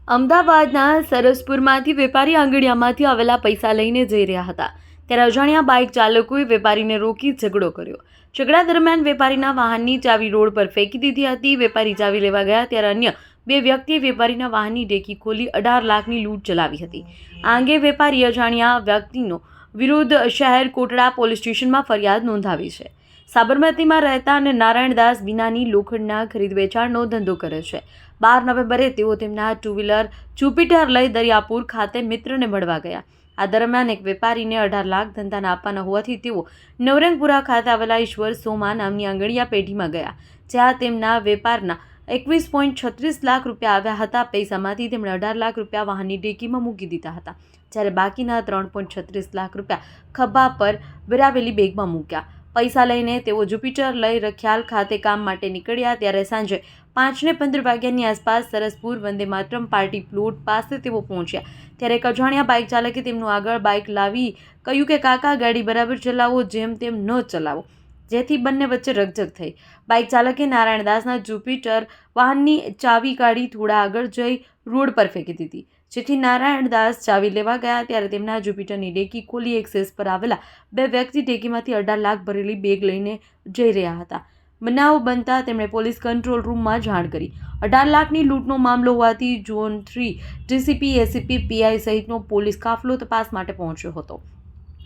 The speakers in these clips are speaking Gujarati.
અમદાવાદના સરસપુરમાંથી વેપારી આંગણિયામાંથી આવેલા પૈસા લઈને જઈ રહ્યા હતા ત્યારે અજાણ્યા બાઇક ચાલકોએ વેપારીને રોકી ઝઘડો કર્યો। ઝઘડા દરમિયાન વેપારીના વાહનની ચાવી રોડ પર ફેંકી દીધી હતી। વેપારી ચાવી લેવા ગયા ત્યારે અન્ય બે વ્યક્તિએ વેપારીના વાહનની ડેકી ખોલી 18 લાખની લૂંટ ચલાવી હતી। આ અંગે વેપારી અજાણ્યા વ્યક્તિનો વિરુદ્ધ શહેર કોટડા પોલીસ સ્ટેશનમાં ફરિયાદ નોંધાવી છે। સાબરમતીમાં રહેતા અને નારાયણદાસ બીનાની લોખંડના ખરીદ વેચાણનો ધંધો કરે છે। 12 નવેમ્બરે તેઓ તેમના ટુ વ્હીલર જુપિટર લઈ દરિયાપુર ખાતે મિત્રને મળવા ગયા। આ દરમિયાન એક વેપારીને 18 લાખ ધંધાના આપવાના હોવાથી તેઓ નવરંગપુરા ખાતે આવેલા ઈશ્વર સોમા નામની આંગણિયા પેઢીમાં ગયા, જ્યાં તેમના વેપારના 21.36 લાખ રૂપિયા આવ્યા હતા। પૈસામાંથી તેમણે 18 લાખ રૂપિયા વાહનની ડેકીમાં મૂકી દીધા હતા, જ્યારે બાકીના 3.36 લાખ રૂપિયા ખભા પર વેરાવેલી બેગમાં મૂક્યા। પૈસા લઈને તેઓ જુપિટર લઈ રખિયાલ ખાતે કામ માટે નીકળ્યા ત્યારે સાંજે 5:15 વાગ્યાની આસપાસ સરસપુર વંદે માતરમ પાર્ટી પ્લોટ પાસે તેઓ પહોંચ્યા ત્યારે એક અજાણ્યા બાઇક ચાલકે તેમનું આગળ બાઇક લાવી કહ્યું કે કાકા, ગાડી બરાબર ચલાવો, જેમ તેમ ન ચલાવો, જેથી બંને વચ્ચે રકઝક થઈ। બાઇક ચાલકે નારાયણદાસના જુપિટર વાહનની ચાવી કાઢી થોડા આગળ જઈ રોડ પર ફેંકી દીધી, જેથી નારાયણદાસ ચાવી લેવા ગયા ત્યારે તેમના જુપિટરની ડેકી ખોલી એક્સેસ પર આવેલા બે વ્યક્તિ ડેકીમાંથી 18 લાખ ભરેલી બેગ લઈને જઈ રહ્યા હતા। બનાવ બનતા તેમણે પોલીસ કંટ્રોલ રૂમમાં જાણ કરી। 18 લાખની લૂંટનો મામલો હોવાથી ઝોન 3 ડીસીપી, એસીપી, પીઆઈ સહિતનો પોલીસ કાફલો તપાસ માટે પહોંચ્યો હતો।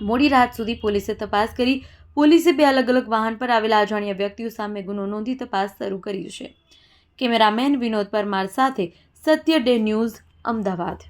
મોડી રાત સુધી પોલીસે તપાસ કરી। પોલીસે બે અલગ અલગ વાહન પર આવેલા અજાણ્યા વ્યક્તિઓ સામે ગુનો નોંધી તપાસ શરૂ કરી છે। કેમેરામેન વિનોદ પરમાર સાથે સત્ય ડે ન્યૂઝ, અમદાવાદ।